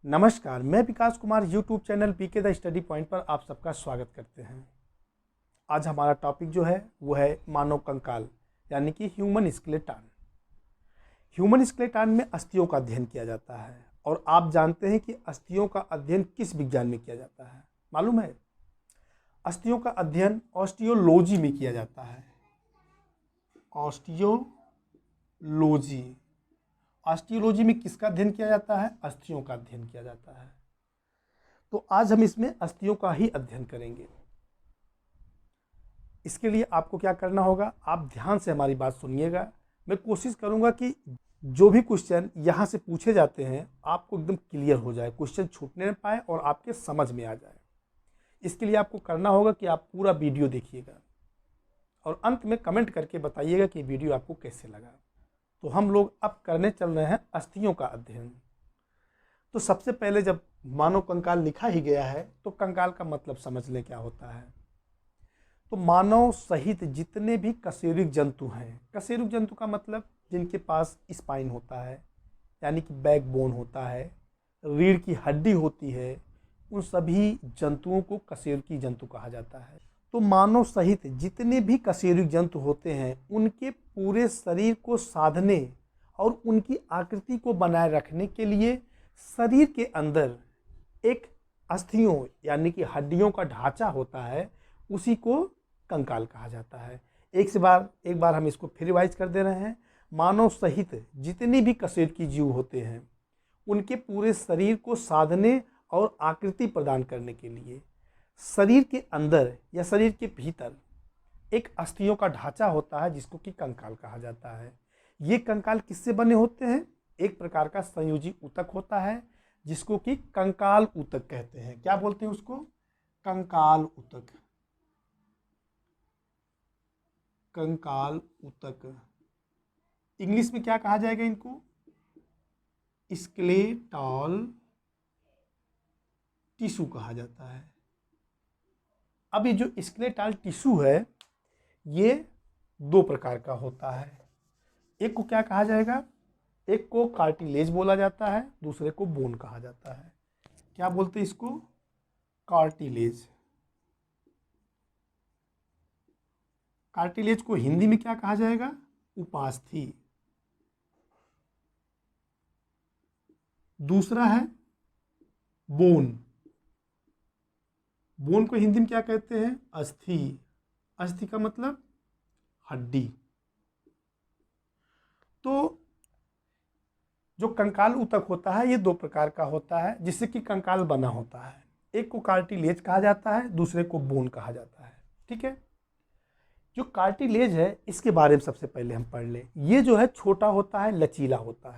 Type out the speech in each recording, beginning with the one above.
नमस्कार, मैं Vikas Kumar YouTube channel PK the study point पर आप सबका स्वागत करते हैं। आज हमारा टॉपिक जो है वो है मानव कंकाल यानी कि ह्यूमन स्केलेटन। ह्यूमन स्केलेटन में अस्थियों का अध्ययन किया जाता है और आप जानते हैं कि अस्थियों का अध्ययन किस विज्ञान में किया जाता है, मालूम है? अस्थियों का अध्ययन ऑस्टियोलॉजी में किया जाता है। ऑस्टियोलॉजी ऑस्टियोलॉजी में किसका अध्ययन किया जाता है? अस्थियों का अध्ययन किया जाता है। तो आज हम इसमें अस्थियों का ही अध्ययन करेंगे। इसके लिए आपको क्या करना होगा, आप ध्यान से हमारी बात सुनिएगा। मैं कोशिश करूंगा कि जो भी क्वेश्चन यहाँ से पूछे जाते हैं आपको एकदम क्लियर हो जाए, क्वेश्चन छूटने न पाए और आपके समझ में आ जाए। इसके लिए आपको करना होगा कि आप पूरा वीडियो देखिएगा और अंत में कमेंट करके बताइएगा कि वीडियो आपको कैसे लगा। तो हम लोग अब करने चल रहे हैं अस्थियों का अध्ययन। तो सबसे पहले जब मानव कंकाल लिखा ही गया है तो कंकाल का मतलब समझ लें क्या होता है। तो मानव सहित जितने भी कशेरुक जंतु हैं, कशेरुक जंतु का मतलब जिनके पास स्पाइन होता है यानी कि बैकबोन होता है, रीढ़ की हड्डी होती है, उन सभी जंतुओं को कशेरुकी जंतु कहा जाता है। तो मानव सहित जितने भी कशेरुक जंतु होते हैं उनके पूरे शरीर को साधने और उनकी आकृति को बनाए रखने के लिए शरीर के अंदर एक अस्थियों यानी कि हड्डियों का ढांचा होता है, उसी को कंकाल कहा जाता है। एक बार हम इसको फिर रिवाइज कर दे रहे हैं। मानव सहित जितने भी कशेरुकी जीव होते हैं उनके पूरे शरीर को साधने और आकृति प्रदान करने के लिए शरीर के अंदर या शरीर के भीतर एक अस्थियों का ढांचा होता है जिसको कि कंकाल कहा जाता है। ये कंकाल किससे बने होते हैं? एक प्रकार का संयोजी ऊतक होता है जिसको कि कंकाल ऊतक कहते हैं। क्या बोलते हैं उसको? कंकाल ऊतक। कंकाल ऊतक इंग्लिश में क्या कहा जाएगा इनको? स्केलेटल टिश्यू कहा जाता है। अब ये जो स्केलेटल टिश्यू है ये दो प्रकार का होता है। एक को क्या कहा जाएगा? एक को कार्टिलेज बोला जाता है, दूसरे को बोन कहा जाता है। क्या बोलते हैं इसको? कार्टिलेज। कार्टिलेज को हिंदी में क्या कहा जाएगा? उपास्थि। दूसरा है बोन। बोन को हिंदी में क्या कहते हैं? अस्थि। अस्थि का मतलब हड्डी। तो जो कंकाल ऊतक होता है ये दो प्रकार का होता है जिससे कि कंकाल बना होता है। एक को कार्टिलेज कहा जाता है, दूसरे को बोन कहा जाता है। ठीक है। जो कार्टिलेज है इसके बारे में सबसे पहले हम पढ़ लें। ये जो है छोटा होता है, लचीला होता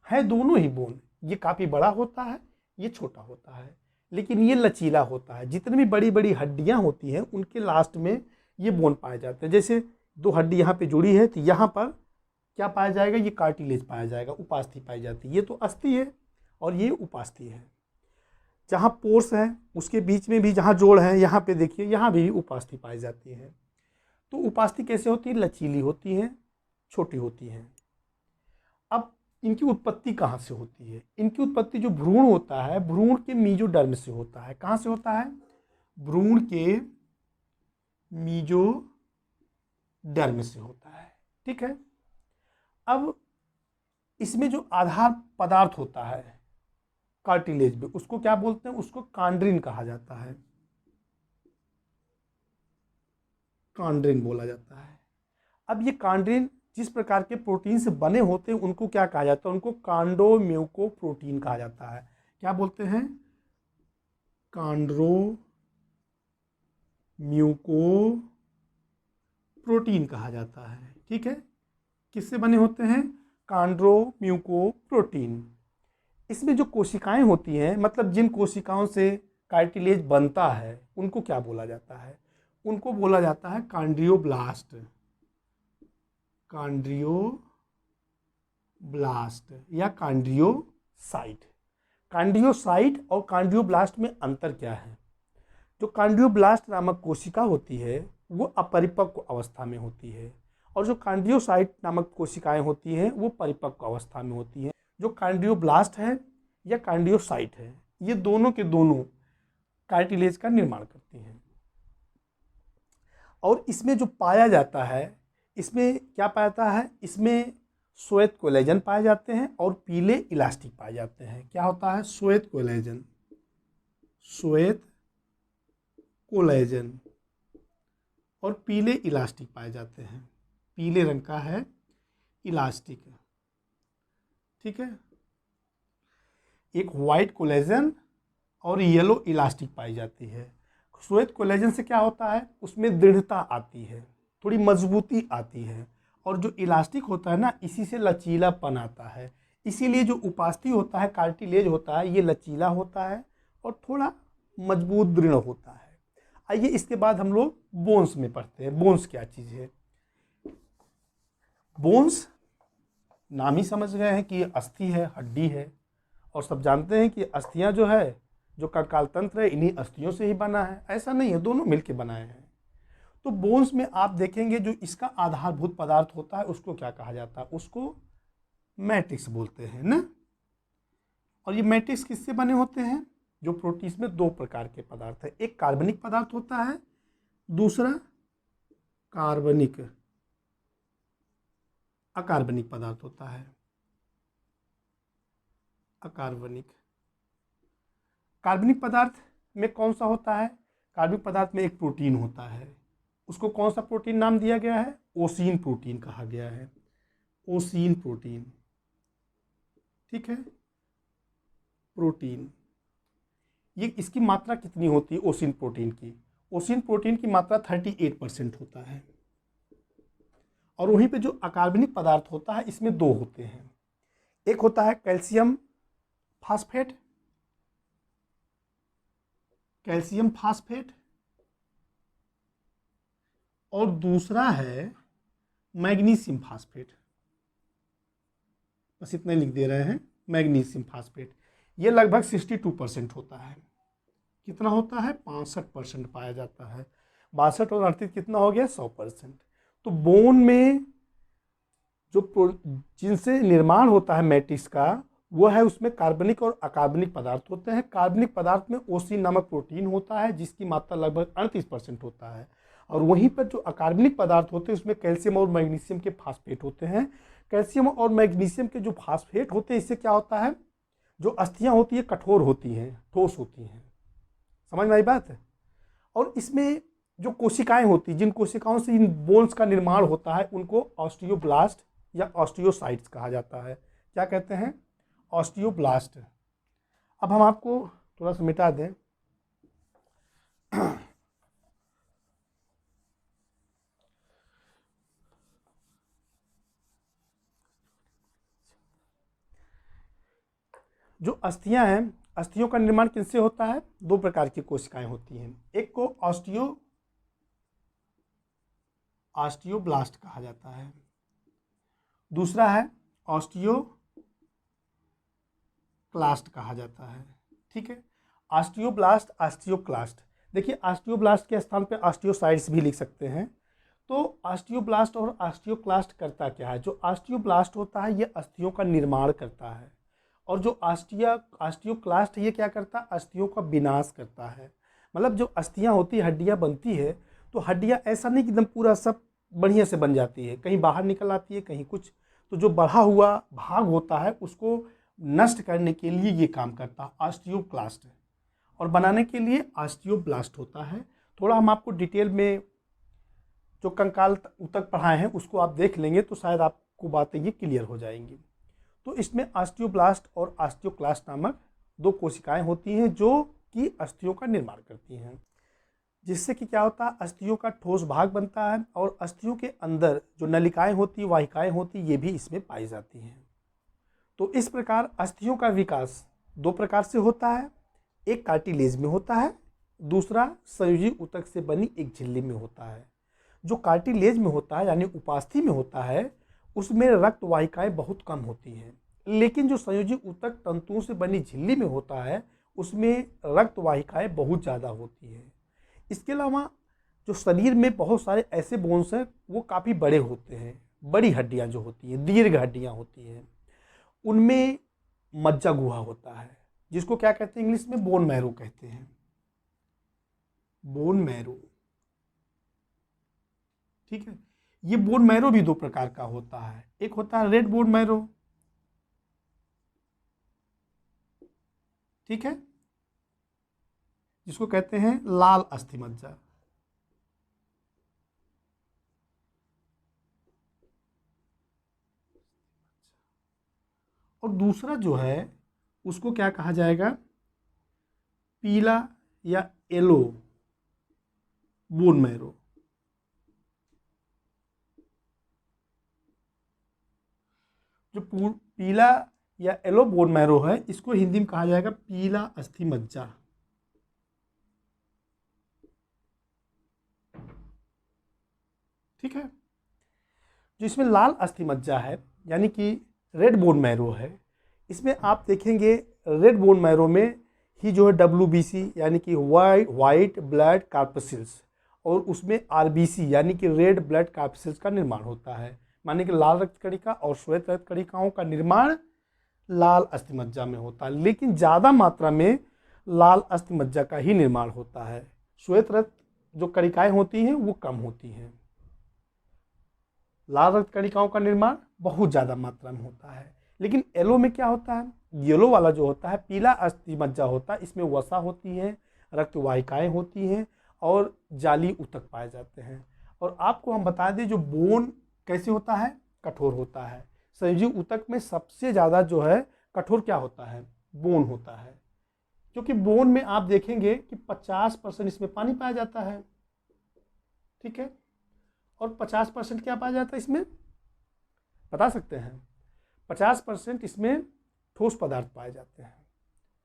है दोनों ही बोन। ये काफ़ी बड़ा होता है, ये छोटा होता है, लेकिन ये लचीला होता है। जितनी भी बड़ी बड़ी हड्डियां होती हैं उनके लास्ट में ये बोन पाए जाते हैं। जैसे दो हड्डी यहाँ पे जुड़ी है तो यहाँ पर क्या पाया जाएगा? ये कार्टिलेज पाया जाएगा, उपास्थि पाई जाती है। ये तो अस्थि है और ये उपास्थि है। जहाँ पोर्स है उसके बीच में भी जहाँ जोड़ है यहाँ पे देखिए, यहाँ भी उपास्थि पाई जाती है। तो उपास्थि कैसे होती है? लचीली होती है, छोटी होती है। अब इनकी उत्पत्ति कहाँ से होती है? इनकी उत्पत्ति जो भ्रूण होता है, भ्रूण के मीजोडर्म से होता है। कहाँ से होता है? भ्रूण के मीजोडर्म से होता है। ठीक है। अब इसमें जो आधार पदार्थ होता है कार्टिलेज में, उसको क्या बोलते हैं? उसको कांड्रिन कहा जाता है। कांड्रिन बोला जाता है। अब ये कांड्रिन जिस प्रकार के प्रोटीन से बने होते हैं उनको क्या कहा जाता है? उनको कांडोम्यूकोप्रोटीन कहा जाता है। क्या बोलते हैं? कांड्रोम्यूकोप्रोटीन कहा जाता है। ठीक है। किससे बने होते हैं? कांड्रोम्यूकोप्रोटीन। इसमें जो कोशिकाएं होती हैं, मतलब जिन कोशिकाओं से कार्टिलेज बनता है उनको क्या बोला जाता है? उनको बोला जाता है कॉन्ड्रियोब्लास्ट। कॉन्ड्रियोब्लास्ट या कॉन्ड्रियोसाइट। कॉन्ड्रियोसाइट और कॉन्ड्रियोब्लास्ट में अंतर क्या है? जो कॉन्ड्रियोब्लास्ट नामक कोशिका होती है वो अपरिपक्व अवस्था में होती है और जो कॉन्ड्रियोसाइट नामक कोशिकाएं होती हैं वो परिपक्व अवस्था में होती हैं। जो कॉन्ड्रियोब्लास्ट है या कार्डियोसाइट है, ये दोनों के दोनों कार्टिलेज का निर्माण करती हैं। और इसमें जो पाया जाता है, इसमें क्या पाया जाता है, इसमें श्वेत कोलेजन पाए जाते हैं और पीले इलास्टिक पाए जाते हैं। क्या होता है, श्वेत कोलेजन, श्वेत कोलेजन और पीले इलास्टिक पाए जाते हैं। पीले रंग का है इलास्टिक, ठीक है। एक वाइट कोलेजन और येलो इलास्टिक पाई जाती है। श्वेत कोलेजन से क्या होता है, उसमें दृढ़ता आती है, थोड़ी मजबूती आती है, और जो इलास्टिक होता है ना, इसी से लचीलापन आता है। इसीलिए जो उपास्थि होता है, कार्टिलेज होता है, ये लचीला होता है और थोड़ा मजबूत दृढ़ होता है। आइए इसके बाद हम लोग बोन्स में पढ़ते हैं। बोन्स क्या चीज़ है। बोन्स नाम ही समझ गए हैं कि ये अस्थि है, हड्डी है, और सब जानते हैं कि अस्थियां जो है, जो कंकाल तंत्र है, इन्हीं अस्थियों से ही बना है। ऐसा नहीं है, दोनों मिलके बनाए हैं। तो बोन्स में आप देखेंगे जो इसका आधारभूत पदार्थ होता है उसको क्या कहा जाता है, उसको मैट्रिक्स बोलते हैं ना। और ये मैट्रिक्स किससे बने होते हैं, जो प्रोटीन में दो प्रकार के पदार्थ है, एक कार्बनिक पदार्थ होता है, दूसरा कार्बनिक अकार्बनिक पदार्थ होता है। अकार्बनिक, कार्बनिक पदार्थ में कौन सा होता है, कार्बनिक पदार्थ में एक प्रोटीन होता है, उसको कौन सा प्रोटीन नाम दिया गया है, ओसीन प्रोटीन कहा गया है। ओसीन प्रोटीन, ठीक है, प्रोटीन। ये इसकी मात्रा कितनी होती है ओसीन प्रोटीन की, ओसीन प्रोटीन की मात्रा 38% होता है। और वहीं पे जो अकार्बनिक पदार्थ होता है, इसमें दो होते हैं, एक होता है कैल्शियम फास्फेट, कैल्शियम फास्फेट, और दूसरा है मैग्नीशियम फास्फेट। बस इतना लिख दे रहे हैं, मैग्नीशियम फास्फेट। ये लगभग 62% होता है। कितना होता है, 65% पाया जाता है। 62 और 38 कितना हो गया, 100%। तो बोन में जो जिनसे निर्माण होता है मैट्रिक्स का, वो है उसमें कार्बनिक और अकार्बनिक पदार्थ होते हैं। कार्बनिक पदार्थ में ओसीन नामक प्रोटीन होता है, जिसकी मात्रा लगभग 38% होता है। और वहीं पर जो अकार्बनिक पदार्थ होते हैं, उसमें कैल्शियम और मैग्नीशियम के फास्फेट होते हैं। कैल्शियम और मैग्नीशियम के जो फास्फेट होते हैं, इससे क्या होता है, जो अस्थियां होती है कठोर होती हैं, ठोस होती हैं। समझ में आई बात है। और इसमें जो कोशिकाएं होती हैं, जिन कोशिकाओं से इन बोन्स का निर्माण होता है, उनको ऑस्टियोब्लास्ट या ऑस्टियोसाइट्स कहा जाता है। क्या कहते हैं, ऑस्टियोब्लास्ट। अब हम आपको थोड़ा सा मिटा दें। जो अस्थियां हैं, अस्थियों का निर्माण किनसे होता है, दो प्रकार की कोशिकाएं होती हैं। एक को ऑस्टियोब्लास्ट कहा जाता है, दूसरा है ऑस्टियोक्लास्ट कहा जाता है। ठीक है, ऑस्टियोब्लास्ट, ऑस्टियोक्लास्ट। देखिए, ऑस्टियोब्लास्ट के स्थान पे ऑस्टियोसाइट्स भी लिख सकते हैं। तो ऑस्टियोब्लास्ट और ऑस्टियोक्लास्ट करता क्या है, जो ऑस्टियोब्लास्ट होता है ये अस्थियों का निर्माण करता है, और जो ऑस्टियोक्लास्ट ये क्या करता है, अस्थियों का विनाश करता है। मतलब जो अस्थियां होती है, हड्डियां बनती है, तो हड्डियां ऐसा नहीं कि एकदम पूरा सब बढ़िया से बन जाती है, कहीं बाहर निकल आती है, कहीं कुछ। तो जो बढ़ा हुआ भाग होता है उसको नष्ट करने के लिए ये काम करता है ऑस्टियोक्लास्ट, और बनाने के लिए ऑस्टियोब्लास्ट होता है। थोड़ा हम आपको डिटेल में जो कंकाल तक पढ़ाए हैं उसको आप देख लेंगे तो शायद आपको बातें ये क्लियर हो जाएंगी। तो इसमें ऑस्टियोब्लास्ट और ऑस्टियोक्लास्ट नामक दो कोशिकाएं होती हैं जो कि अस्थियों का निर्माण करती हैं, जिससे कि क्या होता है, अस्थियों का ठोस भाग बनता है, और अस्थियों के अंदर जो नलिकाएं होती, वाहिकाएं होती, ये भी इसमें पाई जाती हैं। तो इस प्रकार अस्थियों का विकास दो प्रकार से होता है, एक कार्टिलेज में होता है, दूसरा संयोजी ऊतक से बनी एक झिल्ली में होता है। जो कार्टिलेज में होता है यानी उपास्थि में होता है, उसमें रक्त वाहिकाएं बहुत कम होती हैं, लेकिन जो संयोजी ऊतक तंतुओं से बनी झिल्ली में होता है उसमें रक्त वाहिकाएं बहुत ज़्यादा होती हैं। इसके अलावा जो शरीर में बहुत सारे ऐसे बोन्स हैं वो काफ़ी बड़े होते हैं, बड़ी हड्डियां जो होती हैं, दीर्घ हड्डियां होती हैं, उनमें मज्जा गुहा होता है, जिसको क्या कहते हैं इंग्लिश में, बोन मैरो कहते हैं, बोन मैरो। ठीक है, ये बोन मैरो भी दो प्रकार का होता है, एक होता है रेड बोन मैरो, ठीक है, जिसको कहते हैं लाल अस्थि मज्जा। और दूसरा जो है उसको क्या कहा जाएगा, पीला या येलो बोन मैरो। जो पीला या येलो बोन मैरो है, इसको हिंदी में कहा जाएगा पीला अस्थि मज्जा। ठीक है, जो इसमें लाल अस्थि मज्जा है यानी कि रेड बोन मैरो है, इसमें आप देखेंगे रेड बोन मैरो में ही जो है WBC यानी कि वाइट ब्लड कार्पसेल्स, और उसमें RBC यानी कि रेड ब्लड कार्पसेल्स का निर्माण होता है। माने कि लाल रक्त कणिका और श्वेत रक्त कणिकाओं का निर्माण लाल अस्थि मज्जा में होता है, लेकिन ज़्यादा मात्रा में लाल अस्थि मज्जा का ही निर्माण होता है। श्वेत रक्त जो कणिकाएं होती हैं वो कम होती हैं, लाल रक्त कणिकाओं का निर्माण बहुत ज़्यादा मात्रा में होता है। लेकिन येलो में क्या होता है, येलो वाला जो होता है पीला अस्थि मज्जा होता है, इसमें वसा होती है, रक्त वाहिकाएँ होती हैं और जाली ऊतक पाए जाते हैं। और आपको हम बता दें जो बोन कैसे होता है, कठोर होता है। संयोजी ऊतक में सबसे ज़्यादा जो है कठोर क्या होता है, बोन होता है, क्योंकि बोन में आप देखेंगे कि 50% इसमें पानी पाया जाता है। ठीक है, और 50% क्या पाया जाता है इसमें, बता सकते हैं, 50% इसमें ठोस पदार्थ पाए जाते हैं।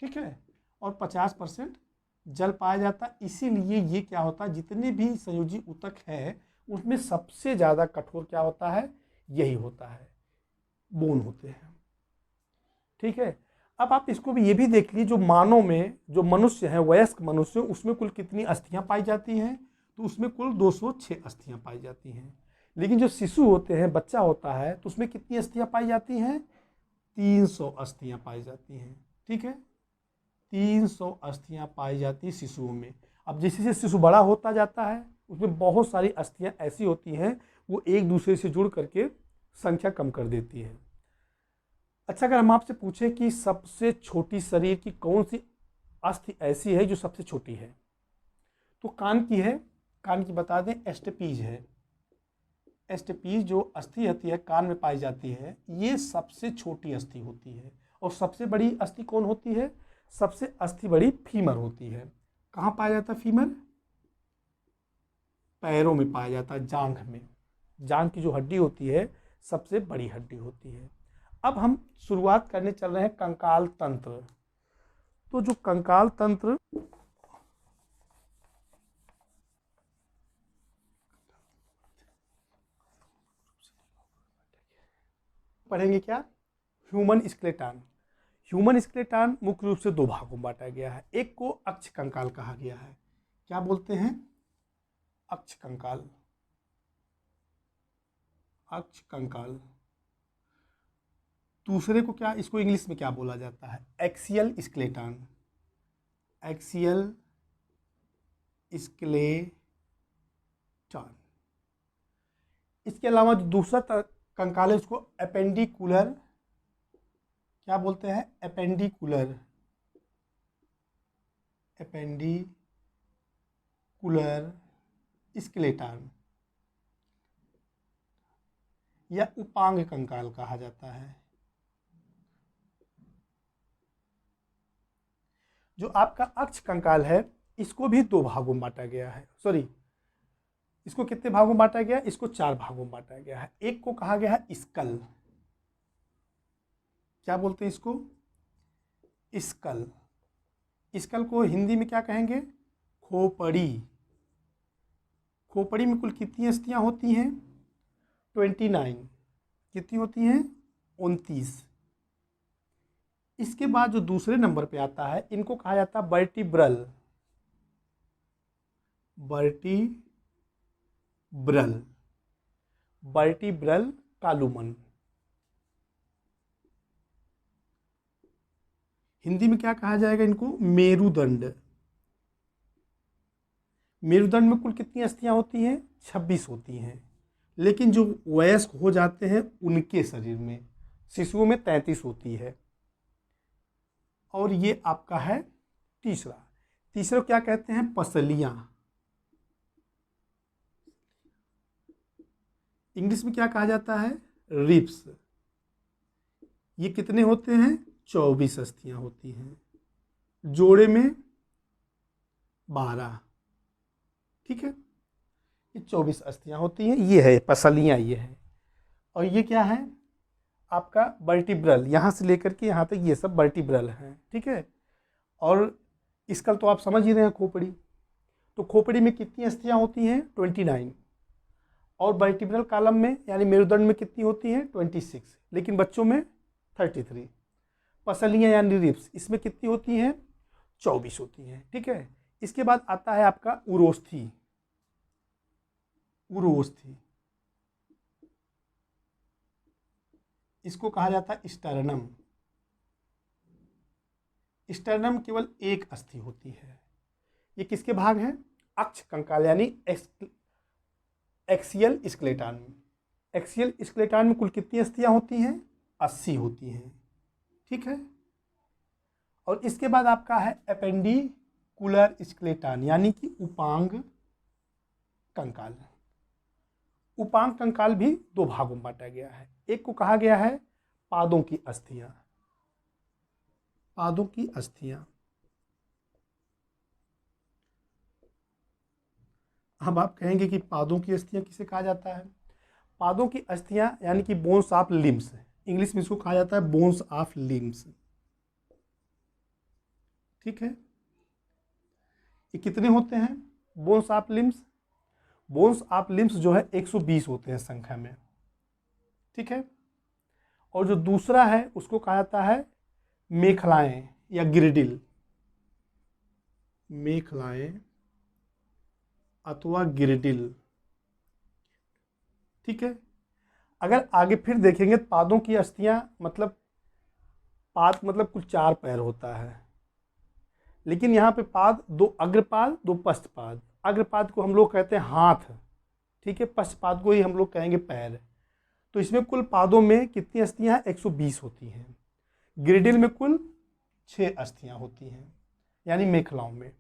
ठीक है, और 50% जल पाया जाता है। इसीलिए ये क्या होता है, जितने भी संयोजी ऊतक है उसमें सबसे ज़्यादा कठोर क्या होता है, यही होता है, बोन होते हैं। ठीक है, अब आप इसको भी ये भी देख लीजिए, जो मानव में जो मनुष्य है, वयस्क मनुष्य, उसमें कुल कितनी अस्थियां पाई जाती हैं, तो उसमें कुल 206 अस्थियां पाई जाती हैं। लेकिन जो शिशु होते हैं, बच्चा होता है, तो उसमें कितनी अस्थियां पाई जाती हैं, 300 अस्थियां पाई जाती हैं। ठीक है, 300 अस्थियां पाई जाती हैं शिशुओं में। अब जैसे जैसे शिशु बड़ा होता जाता है, उसमें बहुत सारी अस्थियां ऐसी होती हैं वो एक दूसरे से जुड़ करके संख्या कम कर देती है। अच्छा, अगर हम आपसे पूछें कि सबसे छोटी शरीर की कौन सी अस्थि ऐसी है जो सबसे छोटी है, तो कान की है। कान की बता दें, एस्टपीज है। एस्टपीज जो अस्थि होती है कान में पाई जाती है, ये सबसे छोटी अस्थि होती है। और सबसे बड़ी अस्थि कौन होती है, सबसे अस्थि बड़ी फीमर होती है। कहाँ पाया जाता है फीमर, पैरों में पाया जाता है, जांघ में। जांघ की जो हड्डी होती है सबसे बड़ी हड्डी होती है। अब हम शुरुआत करने चल रहे हैं कंकाल तंत्र। तो जो कंकाल तंत्र, पढ़ेंगे क्या, ह्यूमन स्केलेटन। ह्यूमन स्केलेटन मुख्य रूप से दो भागों में बांटा गया है। एक को अक्ष कंकाल कहा गया है। क्या बोलते हैं, अक्ष कंकाल, अक्ष कंकाल। दूसरे को क्या, इसको इंग्लिश में क्या बोला जाता है, एक्सियल स्केलेटन, एक्सियल स्केलेटन। इसके अलावा जो दूसरा कंकाल है उसको अपेंडिकुलर, क्या बोलते हैं, अपेंडिकुलर, अपेंडिकुलर स्केलेटन या उपांग कंकाल कहा जाता है। जो आपका अक्ष कंकाल है इसको भी दो भागों में बांटा गया है। सॉरी, इसको कितने भागों में बांटा गया, इसको 4 भागों में बांटा गया है। एक को कहा गया है स्कल, क्या बोलते हैं इसको, स्कल। स्कल को हिंदी में क्या कहेंगे, खोपड़ी। खोपड़ी में कुल कितनी अस्थियां होती हैं, 29। कितनी होती हैं, 29। इसके बाद जो दूसरे नंबर पे आता है, इनको कहा जाता है वर्टिब्रल, वर्टिब्रल, वर्टिब्रल कॉलुमन। हिंदी में क्या कहा जाएगा इनको? मेरुदंड। मेरुदंड में कुल कितनी अस्थियां होती हैं? 26 होती हैं। लेकिन जो वयस्क हो जाते हैं उनके शरीर में, शिशुओं में 33 होती है। और ये आपका है तीसरा क्या कहते हैं? पसलियां। इंग्लिश में क्या कहा जाता है? रिब्स। ये कितने होते हैं? 24 अस्थियां होती हैं, जोड़े में 12। ठीक है, ये 24 अस्थियां होती हैं। ये है पसलियां, ये है। और ये क्या है? आपका वर्टिब्रल, यहाँ से लेकर के यहाँ तक ये सब वर्टिब्रल हैं। ठीक है, और इसका तो आप समझ ही रहे हैं, खोपड़ी। तो खोपड़ी में कितनी अस्थियां होती हैं? 29। और वर्टिब्रल कॉलम में यानी मेरुदंड में कितनी होती हैं? 26, लेकिन बच्चों में 33। पसलियां यानी रिब्स, इसमें कितनी होती हैं? 24 होती हैं। ठीक है, इसके बाद आता है आपका उरोस्थी। इसको कहा जाता है स्टर्नम। स्टर्नम केवल एक अस्थि होती है। ये किसके भाग हैं? अक्ष कंकाल यानी एक्सियल स्केलेटन। एक्सियल स्केलेटन में कुल कितनी अस्थियां होती हैं? 80 होती हैं। ठीक है, और इसके बाद आपका है एपेंडिकुलर स्केलेटन यानी कि उपांग कंकाल। उपांग कंकाल भी दो भागों में बांटा गया है। एक को कहा गया है पादों की अस्थियां। अब आप कहेंगे कि पादों की अस्थियां किसे कहा जाता है? पादों की अस्थियां यानी कि बोन्स ऑफ लिम्स, इंग्लिश में इसको कहा जाता है बोन्स ऑफ लिम्स। ठीक है, ये कितने होते हैं bones of limbs? Bones of limbs जो है 120 होते हैं संख्या में। ठीक है, और जो दूसरा है उसको कहा जाता है मेखलाएं या गिरडिल। मेखलाएं अथवा गिरडिल। ठीक है, अगर आगे फिर देखेंगे पादों की अस्थियां मतलब पाद मतलब कुल 4 पैर होता है, लेकिन यहाँ पे पाद 2 अग्रपाद 2 पश्चपाद। अग्रपाद को हम लोग कहते हैं हाथ। ठीक है, पश्चपाद को ही हम लोग कहेंगे पैर। तो इसमें कुल पादों में कितनी अस्थियां हैं? 120 होती हैं। गिरडिल में कुल 6 अस्थियां होती हैं यानी मेखलाओं में।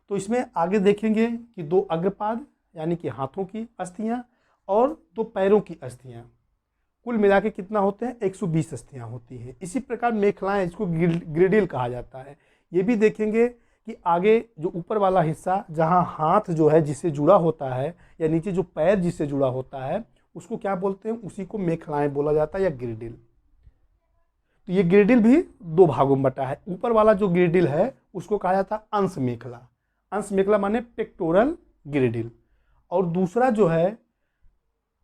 तो इसमें आगे देखेंगे कि 2 अग्रपाद यानी कि हाथों की अस्थियां और 2 पैरों की अस्थियां, कुल मिला के कितना होते हैं? 120 अस्थियां होती हैं। इसी प्रकार मेखलाएं, इसको गिरडिल कहा जाता है। ये भी देखेंगे कि आगे जो ऊपर वाला हिस्सा जहां हाथ जो है जिससे जुड़ा होता है या नीचे जो पैर जिससे जुड़ा होता है उसको क्या बोलते हैं? उसी को मेखलाएं बोला जाता है या गिरडिल। तो ये गिरडिल भी 2 भागों में बटा है। ऊपर वाला जो गिरडिल है उसको कहा जाता है अंश मेखला। अंश मेखला माने पेक्टोरल गिरडिल। और दूसरा जो है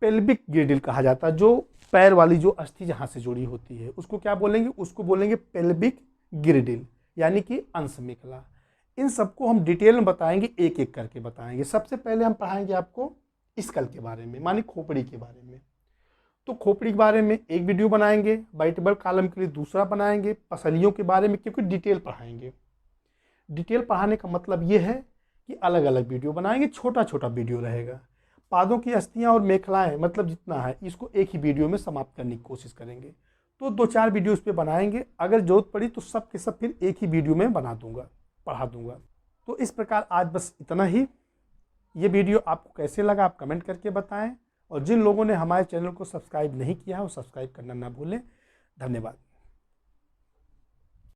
पेल्विक गिरडिल कहा जाता है, जो पैर वाली जो अस्थि जहां से जुड़ी होती है उसको क्या बोलेंगे? उसको बोलेंगे पेल्विक गिरडिल यानी कि अंश मेखला। इन सबको हम डिटेल में बताएंगे, एक एक करके बताएंगे। सबसे पहले हम पढ़ाएंगे आपको स्कल के बारे में, मानी खोपड़ी के बारे में। तो खोपड़ी के बारे में एक वीडियो बनाएंगे, वर्टिब्रल कॉलम के लिए दूसरा बनाएंगे, पसलियों के बारे में क्योंकि डिटेल पढ़ाएंगे। डिटेल पढ़ाने का मतलब ये है कि अलग अलग वीडियो बनाएंगे, छोटा छोटा वीडियो रहेगा। पादों की अस्थियां और मेखलाएं मतलब जितना है इसको एक ही वीडियो में समाप्त करने की कोशिश करेंगे। तो 2-4 वीडियो इस पर बनाएंगे, अगर जरूरत पड़ी तो सब के सब फिर एक ही वीडियो में बना दूंगा, पढ़ा दूंगा। तो इस प्रकार आज बस इतना ही। ये वीडियो आपको कैसे लगा आप कमेंट करके बताएं, और जिन लोगों ने हमारे चैनल को सब्सक्राइब नहीं किया है वो सब्सक्राइब करना ना भूलें। धन्यवाद।